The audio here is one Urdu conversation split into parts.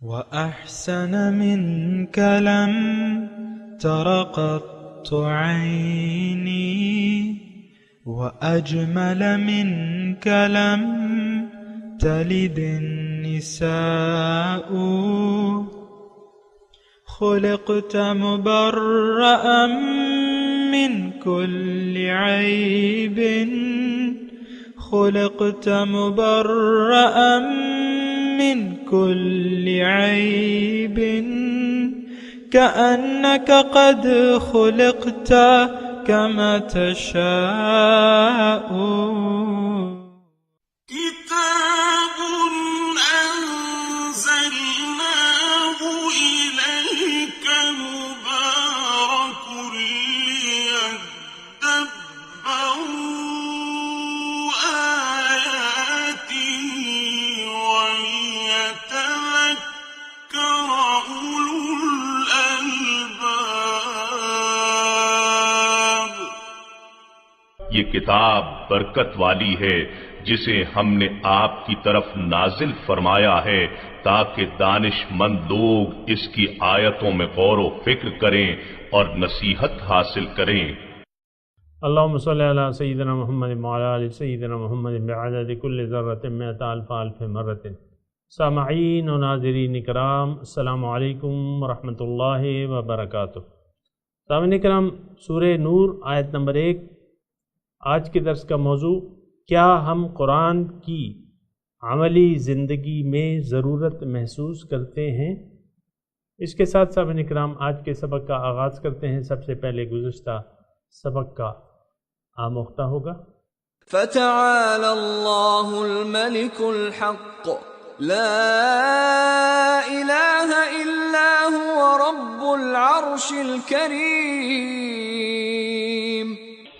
وأحسن منك لم تر قط عيني وأجمل منك لم تلد النساء خلقت مبرأ من كل عيب خلقت مبرأ من كل عيب كأنك قد خلقت كما تشاء كتاب أنزلناه إليك مبارك ليدبروا آياته وليتذكر أولو الألباب۔ یہ کتاب برکت والی ہے جسے ہم نے آپ کی طرف نازل فرمایا ہے تاکہ دانش مند لوگ اس کی آیتوں میں غور و فکر کریں اور نصیحت حاصل کریں۔ اللہم صلی علی سیدنا محمد وعلی آل سیدنا محمد بعدد کل ذرۃ مئۃ الف الف مرۃ۔ سامعین و ناظرین کرام، السلام علیکم ورحمۃ اللہ وبرکاتہ۔ سامعین کرام، سورہ نور آیت نمبر 1۔ آج کے درس کا موضوع، کیا ہم قرآن کی عملی زندگی میں ضرورت محسوس کرتے ہیں؟ اس کے ساتھ سامعین کرام آج کے سبق کا آغاز کرتے ہیں۔ سب سے پہلے گزشتہ سبق کا آموختہ ہوگا۔ فتعالى الله الملك الحق لا إله إلا هو رب العرش الكريم۔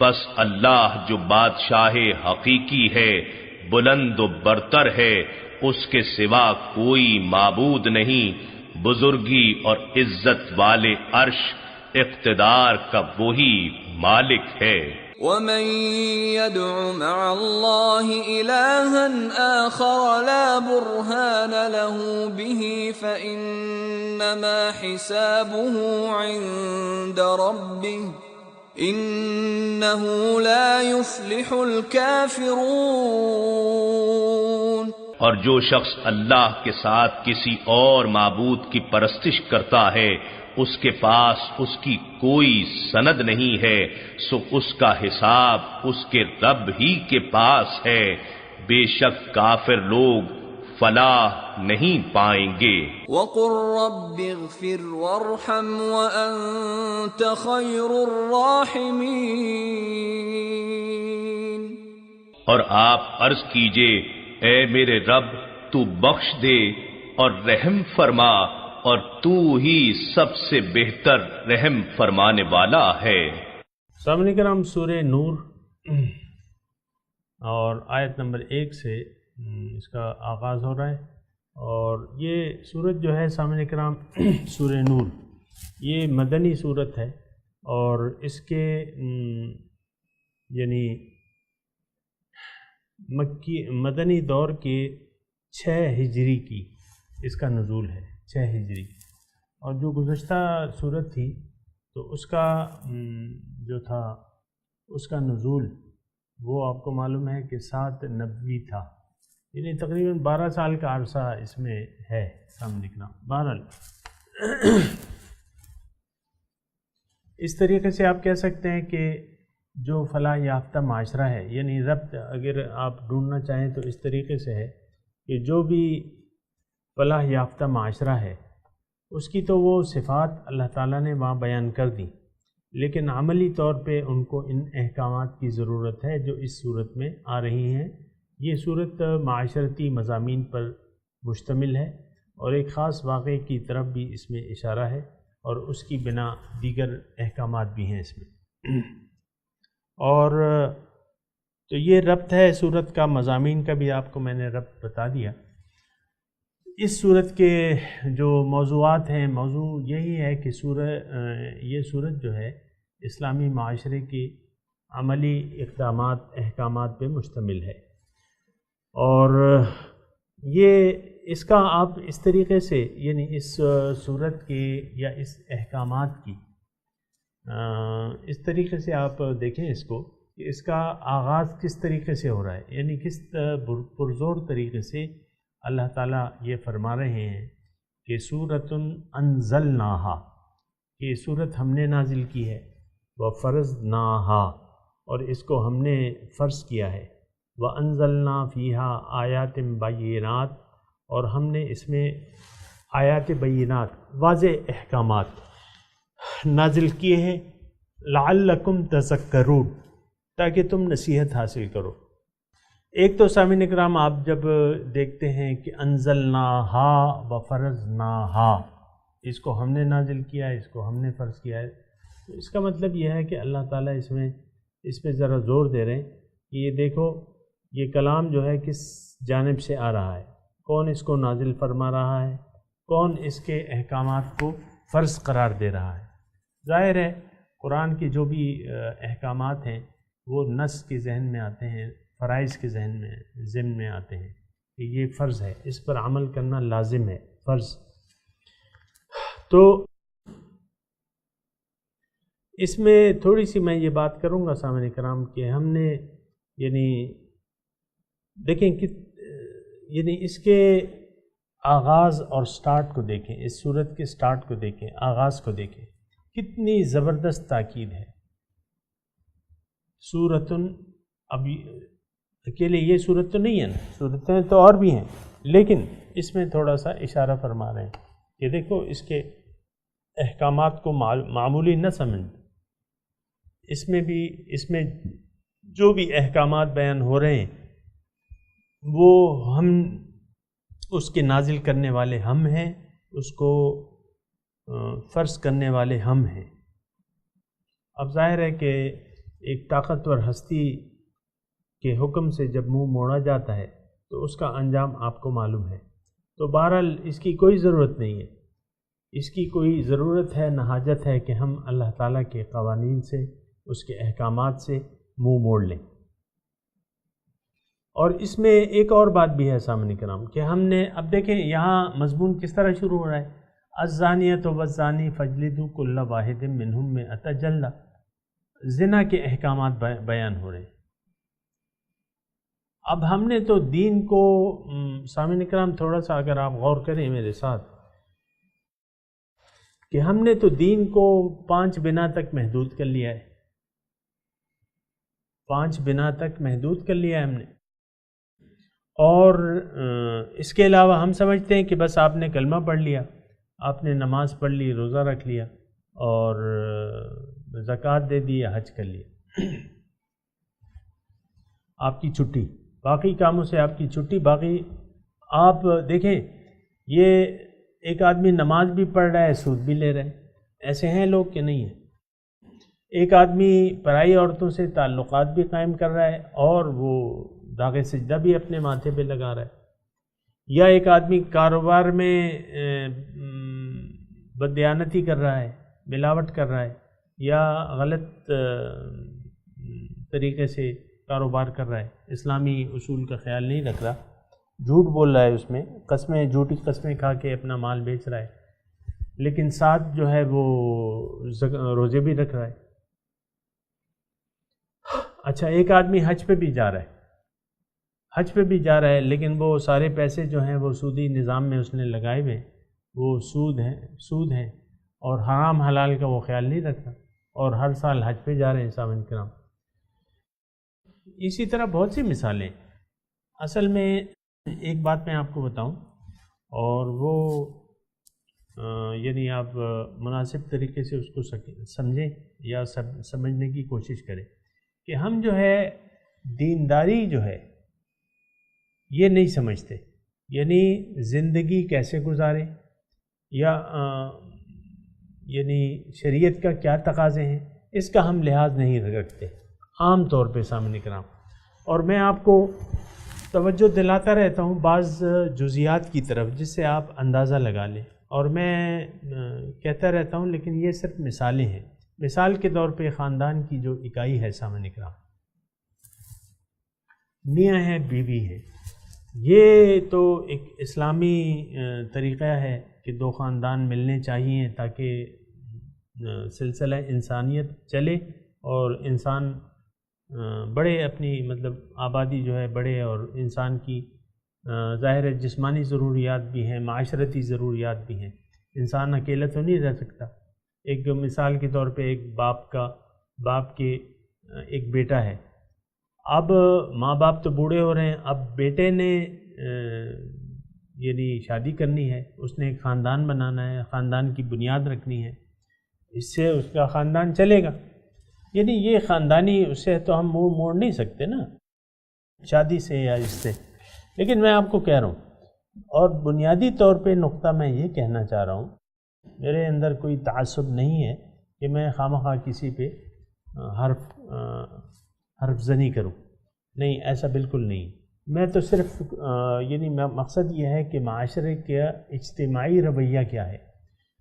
بس اللہ جو بادشاہ حقیقی ہے، بلند و برتر ہے، اس کے سوا کوئی معبود نہیں، بزرگی اور عزت والے عرش اقتدار کا وہی مالک ہے۔ ومن يدع مع الله إلها آخر لا برهان له به فإنما حسابه عند ربه إنه لا يفلح الكافرون۔ اور جو شخص اللہ کے ساتھ کسی اور معبود کی پرستش کرتا ہے، اس کے پاس اس کی کوئی سند نہیں ہے، سو اس کا حساب اس کے رب ہی کے پاس ہے، بے شک کافر لوگ فلاح نہیں پائیں گے۔ وقل رب اغفر وارحم وأنت خير الراحمين۔ اور آپ عرض کیجئے، اے میرے رب تو بخش دے اور رحم فرما، اور تو ہی سب سے بہتر رحم فرمانے والا ہے۔ سامعین کرام، سورہ نور اور آیت نمبر 1 سے اس کا آغاز ہو رہا ہے، اور یہ سورت جو ہے سامعین کرام سورہ نور، یہ مدنی سورت ہے، اور اس کے یعنی مدنی دور کے 6 ہجری کی اس کا نزول ہے، 6 ہجری۔ اور جو گزشتہ صورت تھی تو اس کا جو تھا اس کا نزول وہ آپ کو معلوم ہے کہ 7 نبوی تھا، یعنی تقریباً 12 سال کا عرصہ اس میں ہے سامنے لکھنا۔ بہرحال اس طریقے سے آپ کہہ سکتے ہیں کہ جو فلاح یافتہ معاشرہ ہے، یعنی ربط اگر آپ ڈھونڈنا چاہیں تو اس طریقے سے ہے کہ جو بھی فلاح یافتہ معاشرہ ہے اس کی تو وہ صفات اللہ تعالیٰ نے وہاں بیان کر دی، لیکن عملی طور پہ ان کو ان احکامات کی ضرورت ہے جو اس صورت میں آ رہی ہیں۔ یہ صورت معاشرتی مضامین پر مشتمل ہے اور ایک خاص واقعے کی طرف بھی اس میں اشارہ ہے، اور اس کی بنا دیگر احکامات بھی ہیں اس میں۔ اور تو یہ ربط ہے صورت کا، مضامین کا بھی آپ کو میں نے ربط بتا دیا۔ اس صورت کے جو موضوعات ہیں، موضوع یہی ہے کہ یہ صورت جو ہے اسلامی معاشرے کی عملی اقدامات احکامات پہ مشتمل ہے، اور یہ اس کا آپ اس طریقے سے یعنی اس صورت کے یا اس احکامات کی اس طریقے سے آپ دیکھیں اس کو کہ اس کا آغاز کس طریقے سے ہو رہا ہے، یعنی کس پرزور طریقے سے اللہ تعالیٰ یہ فرما رہے ہیں کہ سورۃ انزلناہا، کہ صورت ہم نے نازل کی ہے، وفرضناہا، اور اس کو ہم نے فرض کیا ہے، وانزلنا فیہا آیات بینات، اور ہم نے اس میں آیات بینات واضح احکامات نازل کیے ہیں، لعلکم تذکرون، تاکہ تم نصیحت حاصل کرو۔ ایک تو سامعین اکرام آپ جب دیکھتے ہیں کہ انزلناہا وفرضناہا، اس کو ہم نے نازل کیا ہے، اس کو ہم نے فرض کیا ہے، تو اس کا مطلب یہ ہے کہ اللہ تعالیٰ اس پہ ذرا زور دے رہے ہیں کہ یہ دیکھو یہ کلام جو ہے کس جانب سے آ رہا ہے، کون اس کو نازل فرما رہا ہے، کون اس کے احکامات کو فرض قرار دے رہا ہے۔ ظاہر ہے قرآن کے جو بھی احکامات ہیں وہ نص کے ذہن میں آتے ہیں، فرائض کے ذہن میں آتے ہیں کہ یہ فرض ہے، اس پر عمل کرنا لازم ہے، فرض۔ تو اس میں تھوڑی سی میں یہ بات کروں گا سامعین کرام کہ ہم نے یعنی دیکھیں کہ یعنی اس کے آغاز اور سٹارٹ کو دیکھیں، اس صورت کے سٹارٹ کو دیکھیں، آغاز کو دیکھیں، کتنی زبردست تاکید ہے۔ سورتن، اب اکیلے یہ صورت تو نہیں ہے نا، صورتیں تو اور بھی ہیں، لیکن اس میں تھوڑا سا اشارہ فرما رہے ہیں کہ دیکھو اس کے احکامات کو معمولی نہ سمجھ، اس میں جو بھی احکامات بیان ہو رہے ہیں وہ ہم اس کے نازل کرنے والے ہم ہیں، اس کو فرض کرنے والے ہم ہیں۔ اب ظاہر ہے کہ ایک طاقتور ہستی کے حکم سے جب منہ موڑا جاتا ہے تو اس کا انجام آپ کو معلوم ہے، تو بہرحال اس کی کوئی ضرورت نہیں ہے، اس کی کوئی ضرورت ہے نہ حاجت ہے کہ ہم اللہ تعالیٰ کے قوانین سے، اس کے احکامات سے منہ موڑ لیں۔ اور اس میں ایک اور بات بھی ہے سامعین کرام کہ ہم نے اب دیکھیں یہاں مضمون کس طرح شروع ہو رہا ہے، الزانیۃ والزانی فاجلدوا کل واحد منہم مئۃ جلدہ، زنا کے احکامات بیان ہو رہے ہیں۔ اب ہم نے تو دین کو سامعین کرام تھوڑا سا اگر آپ غور کریں میرے ساتھ کہ ہم نے تو دین کو 5 بنا تک محدود کر لیا ہے، 5 بنا تک محدود کر لیا ہے ہم نے، اور اس کے علاوہ ہم سمجھتے ہیں کہ بس آپ نے کلمہ پڑھ لیا، آپ نے نماز پڑھ لی، روزہ رکھ لیا اور زکوٰۃ دے دی یا حج کر لیا، آپ کی چھٹی، باقی کاموں سے آپ کی چھٹی۔ باقی آپ دیکھیں یہ ایک آدمی نماز بھی پڑھ رہا ہے، سود بھی لے رہا ہے، ایسے ہیں لوگ کہ نہیں ہیں؟ ایک آدمی پرائی عورتوں سے تعلقات بھی قائم کر رہا ہے اور وہ داغ سجدہ بھی اپنے ماتھے پہ لگا رہا ہے، یا ایک آدمی کاروبار میں بددیانتی کر رہا ہے، ملاوٹ کر رہا ہے، یا غلط طریقے سے کاروبار کر رہا ہے، اسلامی اصول کا خیال نہیں رکھ رہا، جھوٹ بول رہا ہے، اس میں قسمیں، جھوٹی قسمیں کھا کے اپنا مال بیچ رہا ہے، لیکن ساتھ جو ہے وہ روزے بھی رکھ رہا ہے۔ اچھا ایک آدمی حج پہ بھی جا رہا ہے، لیکن وہ سارے پیسے جو ہیں وہ سودی نظام میں اس نے لگائے ہوئے، وہ سود ہیں اور حرام حلال کا وہ خیال نہیں رکھتا، اور ہر سال حج پہ جا رہے ہیں سامعین کرام۔ اسی طرح بہت سی مثالیں۔ اصل میں ایک بات میں آپ کو بتاؤں، اور وہ یعنی آپ مناسب طریقے سے اس کو سمجھیں یا سمجھنے کی کوشش کریں کہ ہم جو ہے دینداری جو ہے یہ نہیں سمجھتے، یعنی زندگی کیسے گزاریں، یا یعنی شریعت کا کیا تقاضے ہیں، اس کا ہم لحاظ نہیں رکھتے عام طور پہ سامنے کرام۔ اور میں آپ کو توجہ دلاتا رہتا ہوں بعض جزیات کی طرف جس سے آپ اندازہ لگا لیں، اور میں کہتا رہتا ہوں لیکن یہ صرف مثالیں ہیں۔ مثال کے طور پہ خاندان کی جو اکائی ہے سامنے کرام، میاں ہے، بیوی ہے، یہ تو ایک اسلامی طریقہ ہے کہ دو خاندان ملنے چاہیے تاکہ سلسلہ انسانیت چلے اور انسان بڑے، اپنی مطلب آبادی جو ہے بڑے، اور انسان کی ظاہر ہے جسمانی ضروریات بھی ہیں، معاشرتی ضروریات بھی ہیں. انسان اکیلا تو نہیں رہ سکتا. ایک مثال کے طور پہ ایک باپ کے ایک بیٹا ہے. اب ماں باپ تو بوڑھے ہو رہے ہیں، اب بیٹے نے یعنی شادی کرنی ہے، اس نے ایک خاندان بنانا ہے، خاندان کی بنیاد رکھنی ہے، اس سے اس کا خاندان چلے گا. یعنی یہ خاندانی، اس سے تو ہم منہ موڑ نہیں سکتے نا شادی سے یا اس سے. لیکن میں آپ کو کہہ رہا ہوں، اور بنیادی طور پہ نقطہ میں یہ کہنا چاہ رہا ہوں، میرے اندر کوئی تعصب نہیں ہے کہ میں خواہ کسی پہ حرف زنی کروں، نہیں، ایسا بالکل نہیں. میں تو صرف یعنی مقصد یہ ہے کہ معاشرے کا اجتماعی رویہ کیا ہے،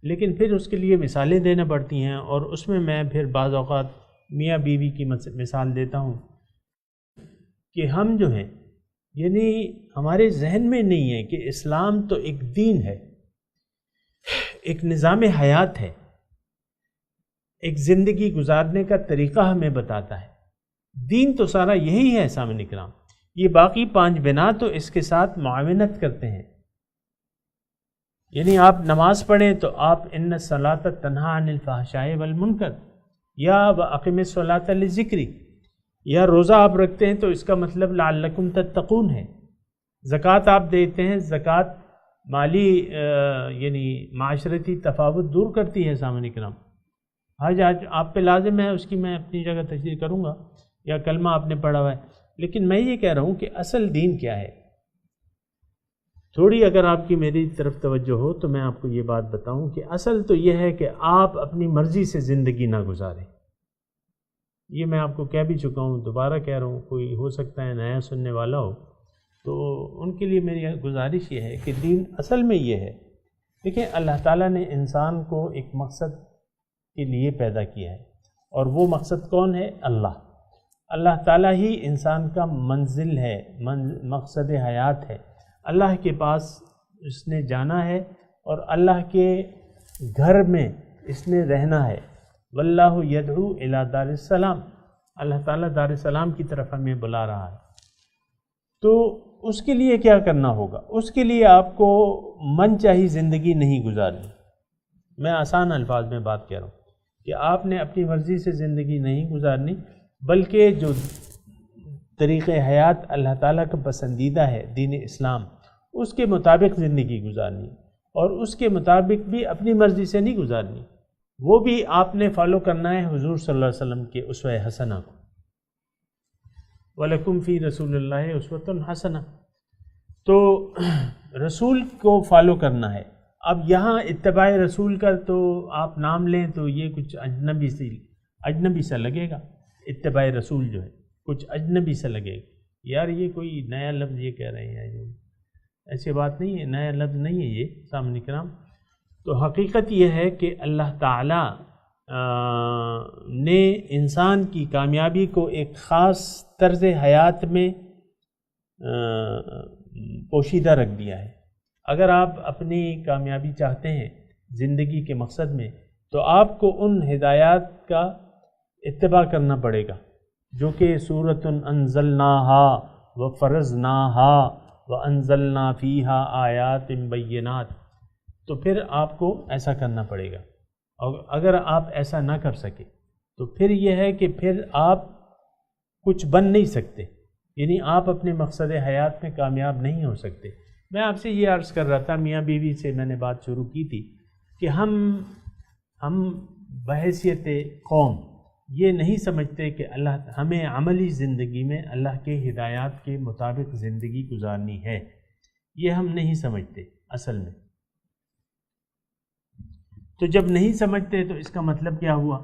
لیکن پھر اس کے لیے مثالیں دینا پڑتی ہیں، اور اس میں پھر بعض اوقات میاں بیوی کی مثال دیتا ہوں کہ ہم جو ہیں، یعنی ہمارے ذہن میں نہیں ہے کہ اسلام تو ایک دین ہے، ایک نظام حیات ہے، ایک زندگی گزارنے کا طریقہ ہمیں بتاتا ہے. دین تو سارا یہی ہے سامعین کرام. یہ باقی 5 بنا تو اس کے ساتھ معاونت کرتے ہیں. یعنی آپ نماز پڑھیں تو آپ ان الصلاۃ تنہی عن الفحشاء والمنکر، یا واقم الصلاۃ لذکری، یا روزہ آپ رکھتے ہیں تو اس کا مطلب لعلکم تتقون ہے. زکوٰۃ آپ دیتے ہیں، زکوٰۃ مالی یعنی معاشرتی تفاوت دور کرتی ہے سامعین کرام. حج آپ پہ لازم ہے، اس کی میں اپنی جگہ تشریح کروں گا، یا کلمہ آپ نے پڑھا ہوا ہے. لیکن میں یہ کہہ رہا ہوں کہ اصل دین کیا ہے. تھوڑی اگر آپ کی میری طرف توجہ ہو تو میں آپ کو یہ بات بتاؤں کہ اصل تو یہ ہے کہ آپ اپنی مرضی سے زندگی نہ گزاریں. یہ میں آپ کو کہہ بھی چکا ہوں، دوبارہ کہہ رہا ہوں، کوئی ہو سکتا ہے نیا سننے والا ہو تو ان کے لیے میری گزارش یہ ہے کہ دین اصل میں یہ ہے. دیکھیں، اللہ تعالیٰ نے انسان کو ایک مقصد کے لیے پیدا کیا ہے، اور وہ مقصد کون ہے؟ اللہ تعالیٰ ہی انسان کا منزل ہے، مقصد حیات ہے. اللہ کے پاس اس نے جانا ہے، اور اللہ کے گھر میں اس نے رہنا ہے. واللہ یدعو الی دار السلام، اللہ تعالیٰ دار السلام کی طرف ہمیں بلا رہا ہے. تو اس کے لیے کیا کرنا ہوگا؟ اس کے لیے آپ کو من چاہی زندگی نہیں گزارنی. میں آسان الفاظ میں بات کہہ رہا ہوں کہ آپ نے اپنی مرضی سے زندگی نہیں گزارنی، بلکہ جو طریقہ حیات اللہ تعالیٰ کا پسندیدہ ہے، دین اسلام، اس کے مطابق زندگی گزارنی، اور اس کے مطابق بھی اپنی مرضی سے نہیں گزارنی. وہ بھی آپ نے فالو کرنا ہے حضور صلی اللہ علیہ وسلم کے اسوہ حسنہ کو. وَلَكُمْ فِي رَسُولِ اللَّهِ أُسْوَةٌ حَسَنَةٌ. تو رسول کو فالو کرنا ہے. اب یہاں اتباع رسول کا تو آپ نام لیں تو یہ کچھ اجنبی سا لگے گا. اتباع رسول جو ہے کچھ اجنبی سا لگے گا، یار یہ کوئی نیا لفظ یہ کہہ رہے ہیں. ایسی بات نہیں ہے، نیا لفظ نہیں ہے یہ سامعین کرام. تو حقیقت یہ ہے کہ اللہ تعالیٰ نے انسان کی کامیابی کو ایک خاص طرز حیات میں پوشیدہ رکھ دیا ہے. اگر آپ اپنی کامیابی چاہتے ہیں زندگی کے مقصد میں، تو آپ کو ان ہدایات کا اتباع کرنا پڑے گا جو کہ سورۃ انزلناہا وفرضناہا وانزلنا فیہا آیات بینات. تو پھر آپ کو ایسا کرنا پڑے گا. اور اگر آپ ایسا نہ کر سکے تو پھر یہ ہے کہ پھر آپ کچھ بن نہیں سکتے، یعنی آپ اپنے مقصد حیات میں کامیاب نہیں ہو سکتے. میں آپ سے یہ عرض کر رہا تھا، میاں بیوی سے میں نے بات شروع کی تھی کہ ہم بحیثیت قوم یہ نہیں سمجھتے کہ اللہ ہمیں عملی زندگی میں اللہ کے ہدایات کے مطابق زندگی گزارنی ہے. یہ ہم نہیں سمجھتے اصل میں. تو جب نہیں سمجھتے تو اس کا مطلب کیا ہوا؟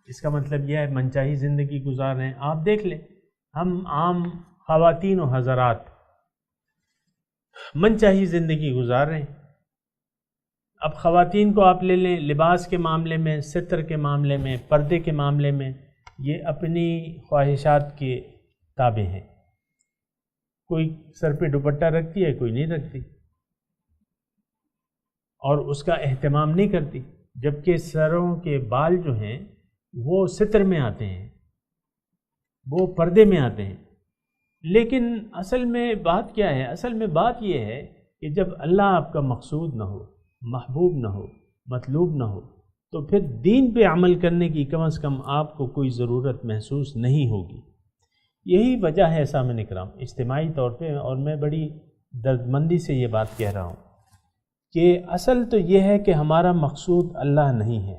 اس کا مطلب یہ ہے منچاہی زندگی گزار رہے ہیں. آپ دیکھ لیں، ہم عام خواتین و حضرات منچاہی زندگی گزار رہے ہیں. اب خواتین کو آپ لے لیں، لباس کے معاملے میں، ستر کے معاملے میں، پردے کے معاملے میں، یہ اپنی خواہشات کے تابع ہیں. کوئی سر پہ دوپٹہ رکھتی ہے، کوئی نہیں رکھتی، اور اس کا اہتمام نہیں کرتی، جبکہ سروں کے بال جو ہیں وہ ستر میں آتے ہیں، وہ پردے میں آتے ہیں۔ لیکن اصل میں بات کیا ہے؟ اصل میں بات یہ ہے کہ جب اللہ آپ کا مقصود نہ ہو، محبوب نہ ہو، مطلوب نہ ہو، تو پھر دین پہ عمل کرنے کی کم از کم آپ کو کوئی ضرورت محسوس نہیں ہوگی۔ یہی وجہ ہے سامعین کرام اجتماعی طور پہ، اور میں بڑی دردمندی سے یہ بات کہہ رہا ہوں کہ اصل تو یہ ہے کہ ہمارا مقصود اللہ نہیں ہے۔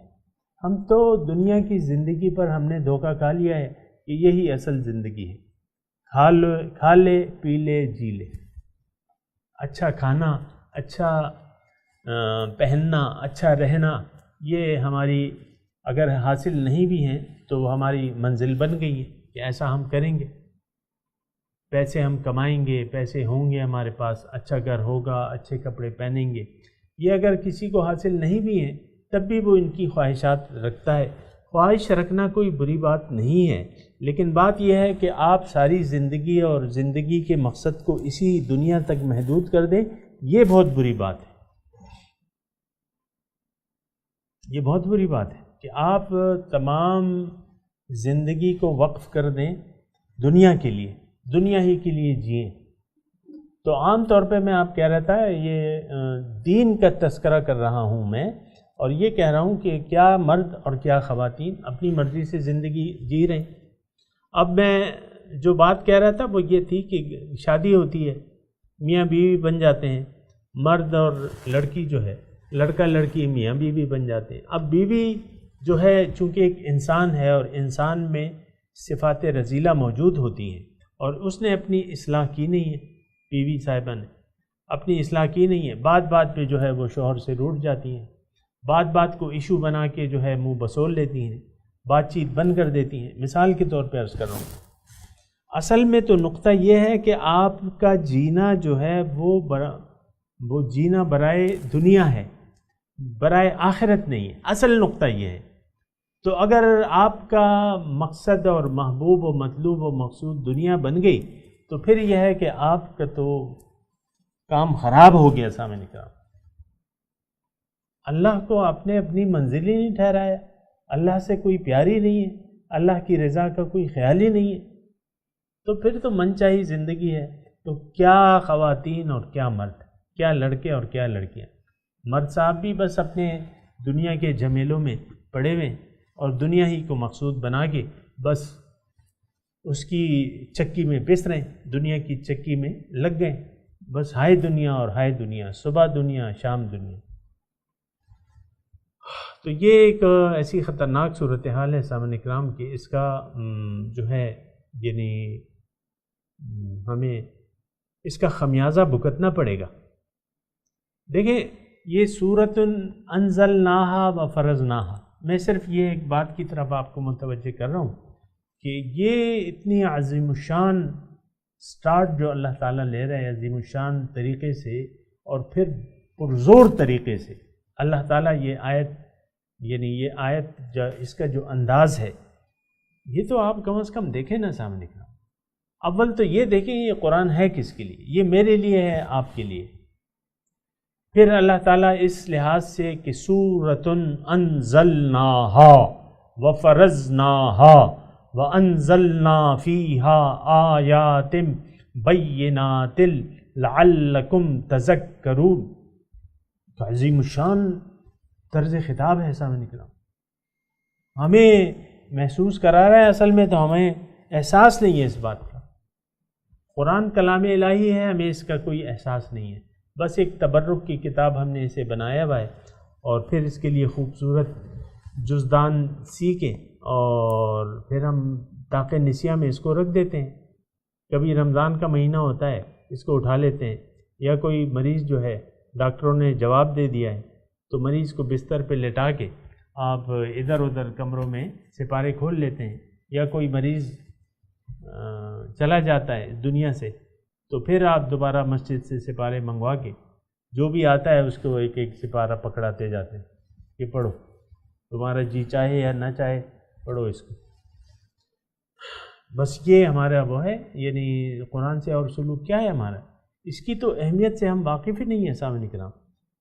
ہم تو دنیا کی زندگی پر ہم نے دھوکہ کھا لیا ہے کہ یہی اصل زندگی ہے، کھا لے پی لے جی لے، اچھا کھانا، اچھا پہننا، اچھا رہنا، یہ ہماری اگر حاصل نہیں بھی ہیں تو ہماری منزل بن گئی ہے کہ ایسا ہم کریں گے، پیسے ہم کمائیں گے، پیسے ہوں گے ہمارے پاس، اچھا گھر ہوگا، اچھے کپڑے پہنیں گے۔ یہ اگر کسی کو حاصل نہیں بھی ہیں تب بھی وہ ان کی خواہشات رکھتا ہے۔ خواہش رکھنا کوئی بری بات نہیں ہے، لیکن بات یہ ہے کہ آپ ساری زندگی اور زندگی کے مقصد کو اسی دنیا تک محدود کر دیں، یہ بہت بری بات ہے۔ یہ بہت بری بات ہے کہ آپ تمام زندگی کو وقف کر دیں دنیا کے لیے، دنیا ہی کے لیے جئیں۔ تو عام طور پہ میں آپ کہہ رہا تھا یہ دین کا تذکرہ کر رہا ہوں میں، اور یہ کہہ رہا ہوں کہ کیا مرد اور کیا خواتین اپنی مرضی سے زندگی جی رہے ہیں۔ اب میں جو بات کہہ رہا تھا وہ یہ تھی کہ شادی ہوتی ہے، میاں بیوی بن جاتے ہیں، مرد اور لڑکی جو ہے، لڑکا لڑکی میاں بیوی بن جاتے ہیں۔ اب بیوی جو ہے چونکہ ایک انسان ہے اور انسان میں صفات رذیلہ موجود ہوتی ہیں، اور اس نے اپنی اصلاح کی نہیں ہے، بیوی صاحبہ نے اپنی اصلاح کی نہیں ہے، بات بات پہ جو ہے وہ شوہر سے روٹھ جاتی ہیں، بات بات کو ایشو بنا کے جو ہے منہ بسول لیتی ہیں، بات چیت بند کر دیتی ہیں۔ مثال کے طور پہ عرض کر رہا ہوں، اصل میں تو نقطہ یہ ہے کہ آپ کا جینا جو ہے وہ جینا برائے دنیا ہے، برائے آخرت نہیں ہے۔ اصل نقطہ یہ ہے۔ تو اگر آپ کا مقصد اور محبوب و مطلوب و مقصود دنیا بن گئی تو پھر یہ ہے کہ آپ کا تو کام خراب ہو گیا۔ سامنے کا اللہ کو آپ نے اپنی منزل ہی نہیں ٹھہرایا، اللہ سے کوئی پیار ہی نہیں ہے، اللہ کی رضا کا کوئی خیال ہی نہیں ہے، تو پھر تو من چاہی زندگی ہے۔ تو کیا خواتین اور کیا مرد، کیا لڑکے اور کیا لڑکیاں، مرد صاحب بھی بس اپنے دنیا کے جھمیلوں میں پڑے ہوئے اور دنیا ہی کو مقصود بنا کے بس اس کی چکی میں پس رہے ہیں، دنیا کی چکی میں لگ گئے، بس ہائے دنیا اور ہائے دنیا، صبح دنیا شام دنیا۔ تو یہ ایک ایسی خطرناک صورتحال ہے سامعین کرام کہ اس کا جو ہے یعنی ہمیں اس کا خمیازہ بھگتنا پڑے گا۔ دیکھیں یہ سورۃ انزلناہا و فرضناہا، میں صرف یہ ایک بات کی طرف آپ کو متوجہ کر رہا ہوں کہ یہ اتنی عظیم الشان سٹارٹ جو اللہ تعالیٰ لے رہے ہیں عظیم الشان طریقے سے، اور پھر پرزور طریقے سے اللہ تعالیٰ یہ آیت اس کا جو انداز ہے، یہ تو آپ کم از کم دیکھیں نا سامنے کا۔ اول تو یہ دیکھیں یہ قرآن ہے کس کے لیے، یہ میرے لیے ہے، آپ کے لیے۔ پھر اللہ تعالیٰ اس لحاظ سے کہ سورۃ انزلناہا وفرضناہا وانزلنا فیہا آیات بینات لعلکم تذکرون، تو عظیم الشان طرز خطاب ہے سامنے کرام، ہمیں محسوس کرا رہا ہے۔ اصل میں تو ہمیں احساس نہیں ہے اس بات کا، قرآن کلام الہی ہے، ہمیں اس کا کوئی احساس نہیں ہے، بس ایک تبرک کی کتاب ہم نے اسے بنایا ہوا ہے، اور پھر اس کے لیے خوبصورت جزدان سی کے اور پھر ہم طاق نسیہ میں اس کو رکھ دیتے ہیں۔ کبھی رمضان کا مہینہ ہوتا ہے اس کو اٹھا لیتے ہیں، یا کوئی مریض جو ہے ڈاکٹروں نے جواب دے دیا ہے تو مریض کو بستر پہ لٹا کے آپ ادھر ادھر کمروں میں سپارے کھول لیتے ہیں، یا کوئی مریض چلا جاتا ہے دنیا سے تو پھر آپ دوبارہ مسجد سے سپارے منگوا کے جو بھی آتا ہے اس کو ایک ایک سپارہ پکڑاتے جاتے ہیں کہ پڑھو، تمہارا جی چاہے یا نہ چاہے پڑھو اس کو۔ بس یہ ہمارا وہ ہے، یعنی قرآن سے اور سلوک کیا ہے ہمارا، اس کی تو اہمیت سے ہم واقف ہی نہیں ہیں سامعین کرام،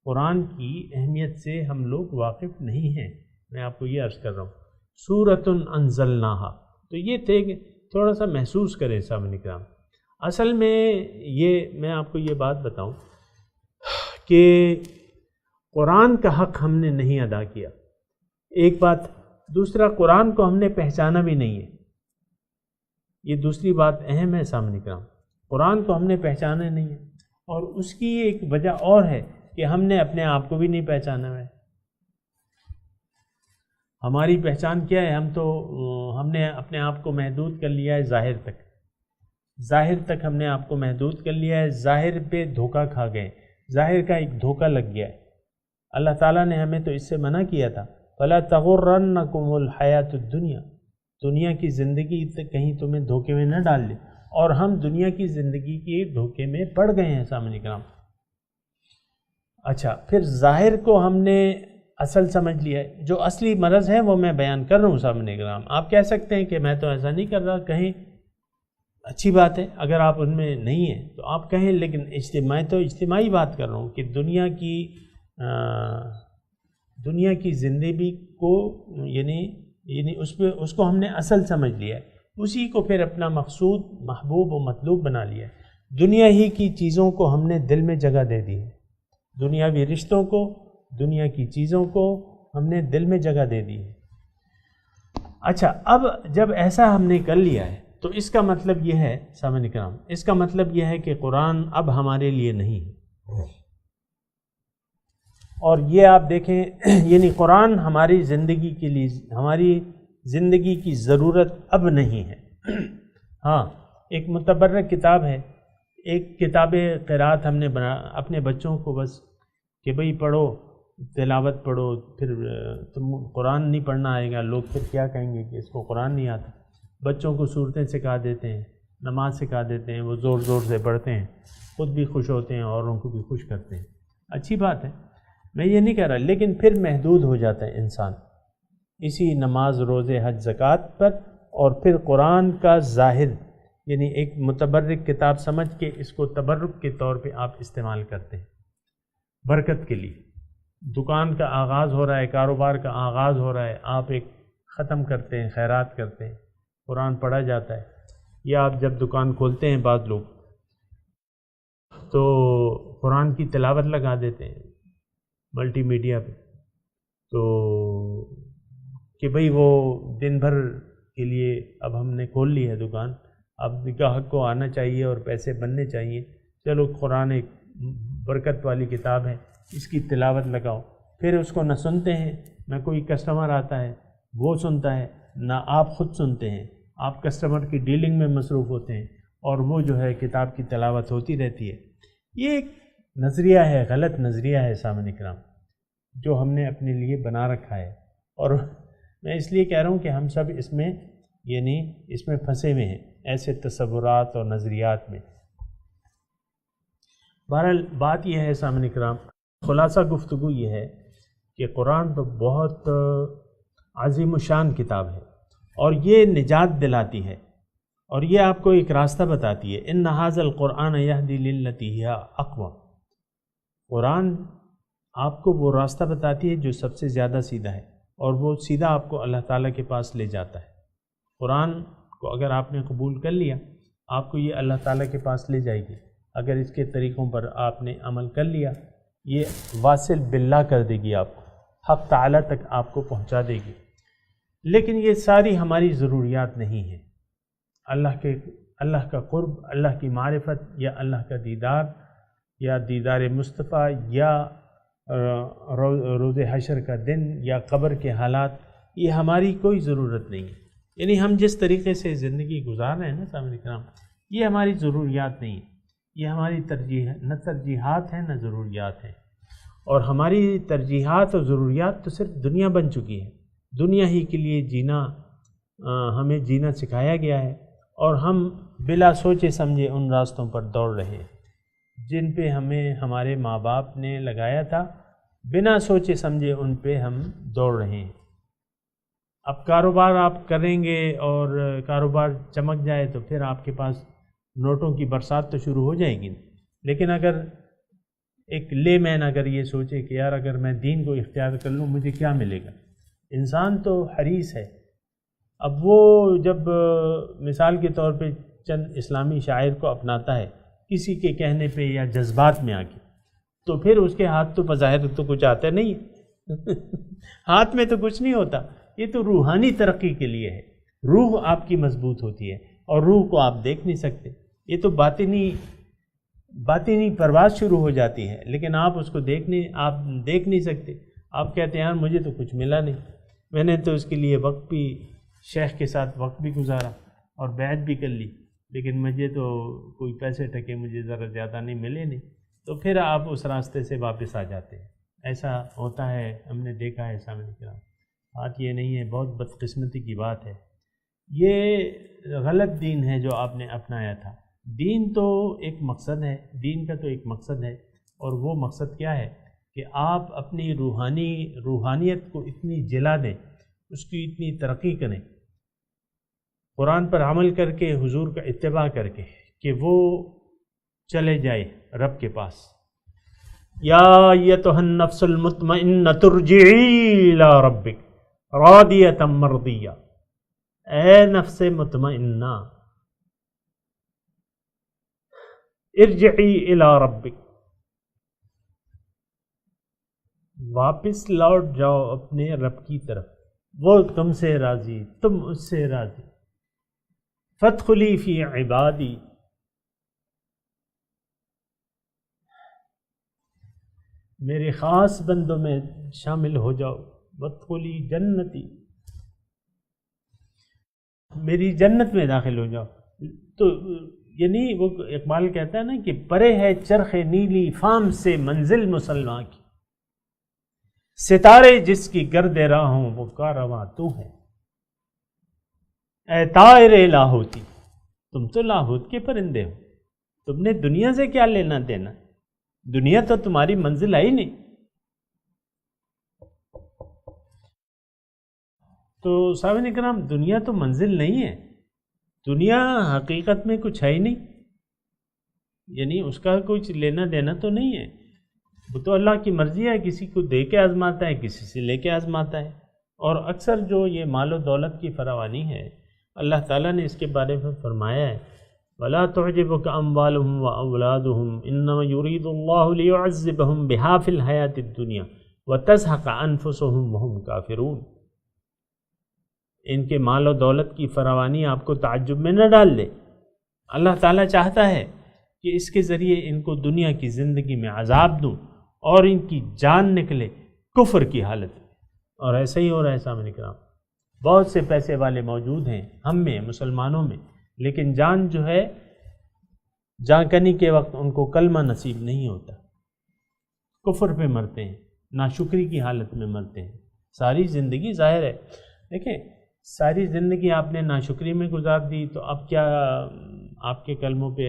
قرآن کی اہمیت سے ہم لوگ واقف نہیں ہیں، میں آپ کو یہ عرض کر رہا ہوں۔ سورۃ انزلناہا، تو یہ تھے کہ تھوڑا سا محسوس کریں سامعین کرام۔ اصل میں میں آپ کو یہ بات بتاؤں کہ قرآن کا حق ہم نے نہیں ادا کیا، ایک بات، دوسرا قرآن کو ہم نے پہچانا بھی نہیں ہے، یہ دوسری بات اہم ہے سامعین کرام، قرآن کو ہم نے پہچانا نہیں ہے، اور اس کی ایک وجہ اور ہے کہ ہم نے اپنے آپ کو بھی نہیں پہچانا ہے۔ ہماری پہچان کیا ہے؟ ہم نے اپنے آپ کو محدود کر لیا ہے ظاہر تک ہم نے آپ کو محدود کر لیا ہے، ظاہر پہ دھوکہ کھا گئے، ظاہر کا ایک دھوکہ لگ گیا ہے۔ اللہ تعالیٰ نے ہمیں تو اس سے منع کیا تھا، فَلَا تَغُرَّنَّكُمُ الْحَيَاةُ الدُّنْيَا، دنیا کی زندگی کہیں تمہیں دھوکے میں نہ ڈال لے، اور ہم دنیا کی زندگی کے دھوکے میں پڑ گئے ہیں سامعین کرام۔ اچھا، پھر ظاہر کو ہم نے اصل سمجھ لیا ہے، جو اصلی مرض ہے وہ میں بیان کر رہا ہوں سامعین کرام۔ آپ کہہ سکتے ہیں کہ میں تو ایسا نہیں کر رہا، کہیں اچھی بات ہے، اگر آپ ان میں نہیں ہیں تو آپ کہیں، لیکن میں تو اجتماعی بات کر رہا ہوں کہ دنیا کی زندگی کو یعنی اس کو ہم نے اصل سمجھ لیا ہے، اسی کو پھر اپنا مقصود، محبوب و مطلوب بنا لیا ہے۔ دنیا ہی کی چیزوں کو ہم نے دل میں جگہ دے دی ہے، دنیاوی رشتوں کو، دنیا کی چیزوں کو ہم نے دل میں جگہ دے دی ہے۔ اچھا، اب جب ایسا ہم نے کر لیا ہے تو اس کا مطلب یہ ہے سامعین کرام، اس کا مطلب یہ ہے کہ قرآن اب ہمارے لیے نہیں ہے، اور یہ آپ دیکھیں یعنی قرآن ہماری زندگی کے لیے، ہماری زندگی کی ضرورت اب نہیں ہے۔ ہاں، ایک متبرک کتاب ہے، ایک کتاب قرات ہم نے اپنے بچوں کو بس کہ بھئی پڑھو، تلاوت پڑھو، پھر تم قرآن نہیں پڑھنا آئے گا، لوگ پھر کیا کہیں گے کہ اس کو قرآن نہیں آتا۔ بچوں کو صورتیں سکھا دیتے ہیں، نماز سکھا دیتے ہیں، وہ زور زور سے پڑھتے ہیں، خود بھی خوش ہوتے ہیں، اوروں کو بھی خوش کرتے ہیں، اچھی بات ہے، میں یہ نہیں کہہ رہا، لیکن پھر محدود ہو جاتا ہے انسان اسی نماز، روزے، حج، زکوٰۃ پر، اور پھر قرآن کا ظاہر یعنی ایک متبرک کتاب سمجھ کے اس کو تبرک کے طور پہ آپ استعمال کرتے ہیں برکت کے لیے۔ دکان کا آغاز ہو رہا ہے، کاروبار کا آغاز ہو رہا ہے، آپ ایک ختم کرتے ہیں، خیرات کرتے ہیں، قرآن پڑھا جاتا ہے، یا آپ جب دکان کھولتے ہیں بعض لوگ تو قرآن کی تلاوت لگا دیتے ہیں ملٹی میڈیا پہ، تو کہ بھئی وہ دن بھر کے لیے اب ہم نے کھول لی ہے دکان، اب گاہک کو آنا چاہیے اور پیسے بننے چاہیے، چلو قرآن ایک برکت والی کتاب ہے، اس کی تلاوت لگاؤ، پھر اس کو نہ سنتے ہیں، نہ کوئی کسٹمر آتا ہے وہ سنتا ہے، نہ آپ خود سنتے ہیں، آپ کسٹمر کی ڈیلنگ میں مصروف ہوتے ہیں، اور وہ جو ہے کتاب کی تلاوت ہوتی رہتی ہے۔ یہ ایک نظریہ ہے، غلط نظریہ ہے سامعین کرام، جو ہم نے اپنے لیے بنا رکھا ہے، اور میں اس لیے کہہ رہا ہوں کہ ہم سب اس میں پھنسے ہوئے ہیں، ایسے تصورات اور نظریات میں۔ بہرحال بات یہ ہے سامعین کرام، خلاصہ گفتگو یہ ہے کہ قرآن تو بہت عظیم الشان کتاب ہے، اور یہ نجات دلاتی ہے، اور یہ آپ کو ایک راستہ بتاتی ہے، ان ھذا القرآن یہدی للتی ہی اقوم۔ قرآن آپ کو وہ راستہ بتاتی ہے جو سب سے زیادہ سیدھا ہے، اور وہ سیدھا آپ کو اللہ تعالیٰ کے پاس لے جاتا ہے۔ قرآن کو اگر آپ نے قبول کر لیا، آپ کو یہ اللہ تعالیٰ کے پاس لے جائے گی، اگر اس کے طریقوں پر آپ نے عمل کر لیا، یہ واصل باللہ کر دے گی، آپ کو حق تعالیٰ تک آپ کو پہنچا دے گی۔ لیکن یہ ساری ہماری ضروریات نہیں ہیں، اللہ کا قرب، اللہ کی معرفت، یا اللہ کا دیدار، یا دیدار مصطفیٰ، یا روز حشر کا دن، یا قبر کے حالات، یہ ہماری کوئی ضرورت نہیں ہے۔ یعنی ہم جس طریقے سے زندگی گزار رہے ہیں نا سامعین کرام، یہ ہماری ضروریات نہیں ہیں، یہ ہماری نہ ترجیحات ہیں نہ ضروریات ہیں، اور ہماری ترجیحات اور ضروریات تو صرف دنیا بن چکی ہے، دنیا ہی کے لیے جینا، ہمیں جینا سکھایا گیا ہے، اور ہم بلا سوچے سمجھے ان راستوں پر دوڑ رہے ہیں جن پہ ہمیں ہمارے ماں باپ نے لگایا تھا، بنا سوچے سمجھے ان پہ ہم دوڑ رہے ہیں۔ اب کاروبار آپ کریں گے اور کاروبار چمک جائے تو پھر آپ کے پاس نوٹوں کی برسات تو شروع ہو جائے گی. لیکن اگر ایک لے مین اگر یہ سوچے کہ یار اگر میں دین کو اختیار کر لوں مجھے کیا ملے گا، انسان تو حریص ہے. اب وہ جب مثال کے طور پہ چند اسلامی شاعر کو اپناتا ہے کسی کے کہنے پہ یا جذبات میں آ کے، تو پھر اس کے ہاتھ تو بظاہر تو کچھ آتا نہیں ہے ہاتھ میں تو کچھ نہیں ہوتا. یہ تو روحانی ترقی کے لیے ہے، روح آپ کی مضبوط ہوتی ہے اور روح کو آپ دیکھ نہیں سکتے. یہ تو باطنی پرواز شروع ہو جاتی ہے، لیکن آپ اس کو دیکھ نہیں سکتے. آپ کہتے ہیں یار مجھے تو کچھ ملا نہیں، میں نے تو اس کے لیے وقت بھی شیخ کے ساتھ وقت بھی گزارا اور بیعت بھی کر لی، لیکن مجھے تو کوئی پیسے ٹکے مجھے ذرا زیادہ نہیں ملے نہیں. تو پھر آپ اس راستے سے واپس آ جاتے ہیں. ایسا ہوتا ہے، ہم نے دیکھا ہے سامنے کرام. بات یہ نہیں ہے، بہت بدقسمتی کی بات ہے. یہ غلط دین ہے جو آپ نے اپنایا تھا. دین تو ایک مقصد ہے، دین کا تو ایک مقصد ہے، اور وہ مقصد کیا ہے کہ آپ اپنی روحانیت کو اتنی جلا دیں، اس کی اتنی ترقی کریں، قرآن پر عمل کر کے، حضور کا اتباع کر کے، کہ وہ چلے جائے رب کے پاس. یا ایتھا النفس المطمئنۃ ارجعی الی ربک راضیۃ مرضیہ. اے نفس مطمئنہ ارجعی الی ربک، واپس لوٹ جاؤ اپنے رب کی طرف، وہ تم سے راضی، تم اس سے راضی. فادخلی فی عبادی، میرے خاص بندوں میں شامل ہو جاؤ. وادخلی جنتی، میری جنت میں داخل ہو جاؤ. تو یعنی وہ اقبال کہتا ہے نا کہ پرے ہے چرخ نیلی فام سے منزل مسلمان کی، ستارے جس کی گرد راہوں وہ کارواں تو ہے. اے طائر لاہوتی، تم تو لاہوت کے پرندے ہو، تم نے دنیا سے کیا لینا دینا، دنیا تو تمہاری منزل آئی نہیں. تو سامعین اکرام، دنیا تو منزل نہیں ہے، دنیا حقیقت میں کچھ ہے ہی نہیں، یعنی اس کا کچھ لینا دینا تو نہیں ہے. وہ تو اللہ کی مرضی ہے، کسی کو دے کے آزماتا ہے، کسی سے لے کے آزماتا ہے. اور اکثر جو یہ مال و دولت کی فراوانی ہے، اللہ تعالیٰ نے اس کے بارے میں فرمایا ہے وَلَا تُعْجِبُكَ أَمْوَالُهُمْ وَأَوْلَادُهُمْ إِنَّمَا يُرِيدُ اللَّهُ لِيُعَذِّبَهُمْ بِهَا فِي الْحَيَاةِ الدُّنْيَا وَتَزْهَقَ أَنفُسُهُمْ وَهُمْ كَافِرُونَ. ان کے مال و دولت کی فراوانی آپ کو تعجب میں نہ ڈال دے. اللہ تعالیٰ چاہتا ہے کہ اس کے ذریعے ان کو دنیا کی زندگی میں عذاب دوں اور ان کی جان نکلے کفر کی حالت میں. اور ایسا ہی ہو رہا ہے سامنے کرام. بہت سے پیسے والے موجود ہیں ہم میں، مسلمانوں میں، لیکن جان جو ہے جان کنی کے وقت ان کو کلمہ نصیب نہیں ہوتا، کفر پہ مرتے ہیں، ناشکری کی حالت میں مرتے ہیں. ساری زندگی ظاہر ہے، دیکھیں ساری زندگی آپ نے ناشکری میں گزار دی، تو اب کیا آپ کے کلموں پہ،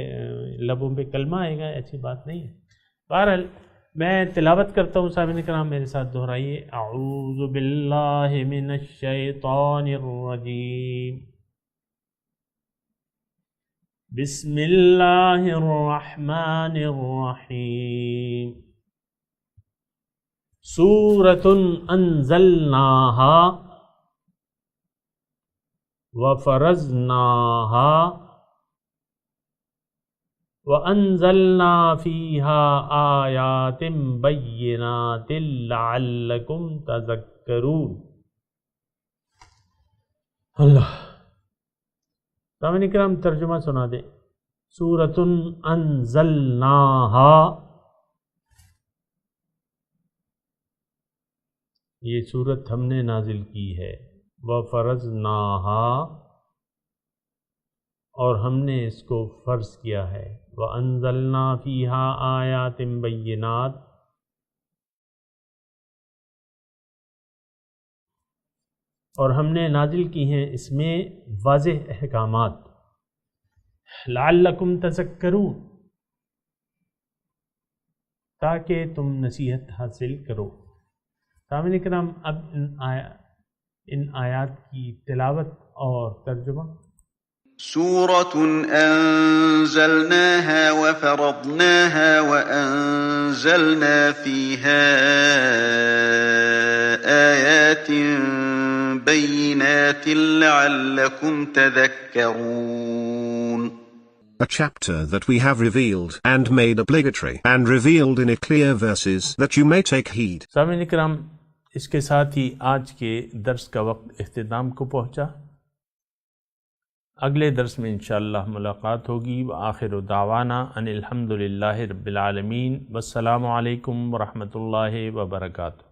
لبوں پہ کلمہ آئے گا؟ ایسی بات نہیں ہے. بہرحال میں تلاوت کرتا ہوں، سامعین کرام میرے ساتھ دہرائیے. اعوذ باللہ من الشیطان الرجیم، بسم اللہ الرحمن الرحیم. سورۃ انزلناہا وفرضناہا وَأَنزَلْنَا فِيهَا آيَاتٍ بَيِّنَاتٍ لَعَلَّكُمْ تَذَكَّرُونَ. اللہ سامعین اکرام ترجمہ سنا دیں. سورۃ انزلناہا، یہ سورت ہم نے نازل کی ہے. وَفَرَضْنَاهَا، اور ہم نے اس کو فرض کیا ہے. وَأَنزَلْنَا فِيهَا آيَاتٍ بَيِّنَاتٍ، اور ہم نے نازل کی ہیں اس میں واضح احکامات. لَعَلَّكُمْ تَذَكَّرُونَ، تاکہ تم نصیحت حاصل کرو. سامعین کرام، اب ان آیات کی تلاوت اور ترجمہ۔ سورة أنزلناها وفرضناها وأنزلنا فيها آيات بينات لعلكم تذكرون. A chapter that we have revealed and made obligatory and revealed in clear verses that you may take heed. سامعین کرام، اس کے ساتھ ہی آج کے درس کا وقت اختتام کو پہنچا۔ اگلے درس میں انشاءاللہ ملاقات ہوگی۔ وآخر دعوانا ان الحمدللہ رب العالمین، والسلام علیکم ورحمۃ اللہ وبرکاتہ۔